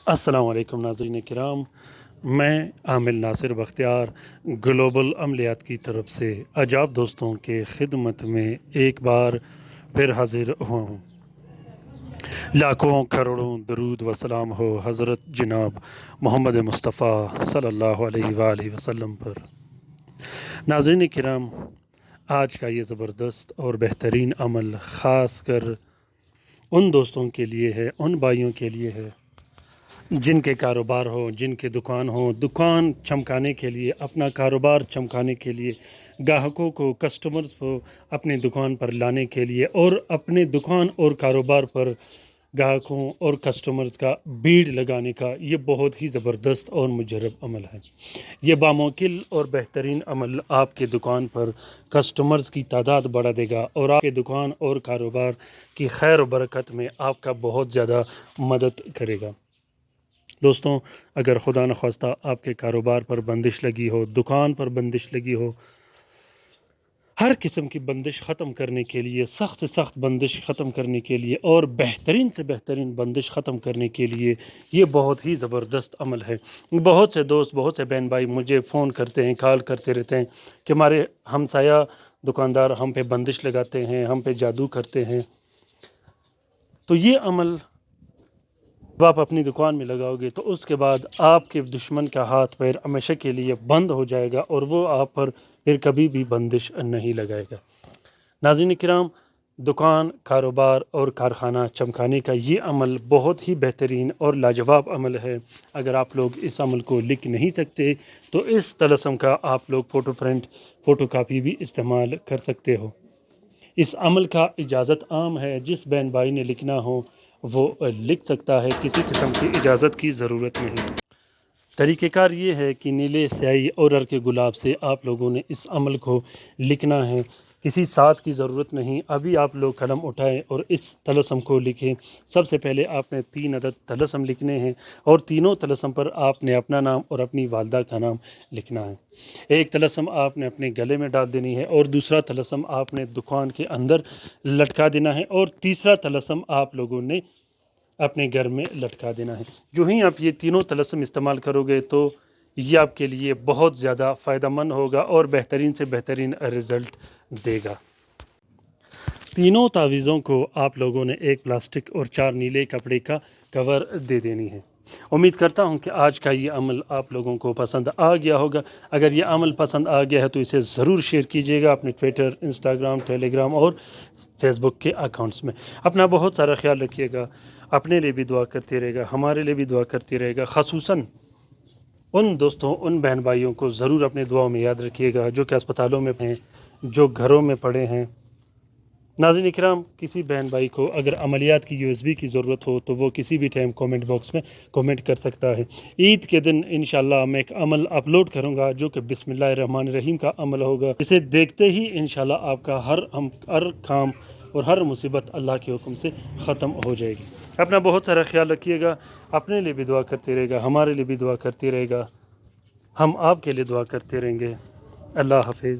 السلام علیکم ناظرین کرام، میں عامل ناصر بختیار گلوبل عملیات کی طرف سے اجاب دوستوں کے خدمت میں ایک بار پھر حاضر ہوا ہوں۔ لاکھوں کروڑوں درود و سلام ہو حضرت جناب محمد مصطفیٰ صلی اللہ علیہ وآلہ وسلم پر۔ ناظرین کرام، آج کا یہ زبردست اور بہترین عمل خاص کر ان دوستوں کے لیے ہے، ان بھائیوں کے لیے ہے جن کے کاروبار ہو، جن کے دکان ہو، دکان چمکانے کے لیے، اپنا کاروبار چمکانے کے لیے، گاہکوں کو، کسٹمرز کو اپنے دکان پر لانے کے لیے اور اپنے دکان اور کاروبار پر گاہکوں اور کسٹمرز کا بھیڑ لگانے کا یہ بہت ہی زبردست اور مجرب عمل ہے۔ یہ باموکل اور بہترین عمل آپ کے دکان پر کسٹمرز کی تعداد بڑھا دے گا اور آپ کے دکان اور کاروبار کی خیر و برکت میں آپ کا بہت زیادہ مدد کرے گا۔ دوستوں، اگر خدا نخواستہ آپ کے کاروبار پر بندش لگی ہو، دکان پر بندش لگی ہو، ہر قسم کی بندش ختم کرنے کے لیے، سخت سے سخت بندش ختم کرنے کے لیے اور بہترین سے بہترین بندش ختم کرنے کے لیے یہ بہت ہی زبردست عمل ہے۔ بہت سے دوست، بہت سے بہن بھائی مجھے فون کرتے ہیں، کال کرتے رہتے ہیں کہ ہمارے ہمسایہ دکاندار ہم پہ بندش لگاتے ہیں، ہم پہ جادو کرتے ہیں۔ تو یہ عمل جب آپ اپنی دکان میں لگاؤ گے تو اس کے بعد آپ کے دشمن کا ہاتھ پیر ہمیشہ کے لیے بند ہو جائے گا اور وہ آپ پر پھر کبھی بھی بندش نہیں لگائے گا۔ ناظرین کرام، دکان، کاروبار اور کارخانہ چمکانے کا یہ عمل بہت ہی بہترین اور لاجواب عمل ہے۔ اگر آپ لوگ اس عمل کو لکھ نہیں سکتے تو اس طلسم کا آپ لوگ فوٹو پرنٹ، فوٹو کاپی بھی استعمال کر سکتے ہو۔ اس عمل کا اجازت عام ہے، جس بہن بھائی نے لکھنا ہو وہ لکھ سکتا ہے، کسی قسم کی اجازت کی ضرورت نہیں۔ طریقہ کار یہ ہے کہ نیلے سیاہی اور عرق گلاب سے آپ لوگوں نے اس عمل کو لکھنا ہے، کسی ساتھ کی ضرورت نہیں۔ ابھی آپ لوگ قلم اٹھائیں اور اس طلسم کو لکھیں۔ سب سے پہلے آپ نے 3 عدد طلسم لکھنے ہیں اور تینوں طلسم پر آپ نے اپنا نام اور اپنی والدہ کا نام لکھنا ہے۔ ایک طلسم آپ نے اپنے گلے میں ڈال دینی ہے اور دوسرا طلسم آپ نے دکان کے اندر لٹکا دینا ہے اور تیسرا طلسم آپ لوگوں نے اپنے گھر میں لٹکا دینا ہے۔ جو ہی آپ یہ تینوں طلسم استعمال کرو گے تو یہ آپ کے لیے بہت زیادہ فائدہ مند ہوگا اور بہترین سے بہترین رزلٹ دے گا۔ تینوں تعویذوں کو آپ لوگوں نے ایک پلاسٹک اور 4 نیلے کپڑے کا کور دے دینی ہے۔ امید کرتا ہوں کہ آج کا یہ عمل آپ لوگوں کو پسند آ گیا ہوگا۔ اگر یہ عمل پسند آ گیا ہے تو اسے ضرور شیئر کیجیے گا اپنے ٹویٹر، انسٹاگرام، ٹیلی گرام اور فیس بک کے اکاؤنٹس میں۔ اپنا بہت سارا خیال رکھیے گا، اپنے لیے بھی دعا کرتے رہے گا، ہمارے لیے بھی دعا کرتے رہے گا۔ خصوصاً ان دوستوں، ان بہن بھائیوں کو ضرور اپنے دعاؤں میں یاد رکھیے گا جو کہ اسپتالوں میں ہیں، جو گھروں میں پڑے ہیں۔ ناظرین کرام، کسی بہن بھائی کو اگر عملیات کی USB کی ضرورت ہو تو وہ کسی بھی ٹائم کومنٹ باکس میں کومنٹ کر سکتا ہے۔ عید کے دن انشاءاللہ میں ایک عمل اپلوڈ کروں گا جو کہ بسم اللہ الرحمن الرحیم کا عمل ہوگا۔ اسے دیکھتے ہی انشاءاللہ آپ کا ہر کام اور ہر مصیبت اللہ کے حکم سے ختم ہو جائے گی۔ اپنا بہت سارا خیال رکھیے گا، اپنے لیے بھی دعا کرتے رہے گا، ہمارے لیے بھی دعا کرتے رہے گا، ہم آپ کے لیے دعا کرتے رہیں گے۔ اللہ حافظ۔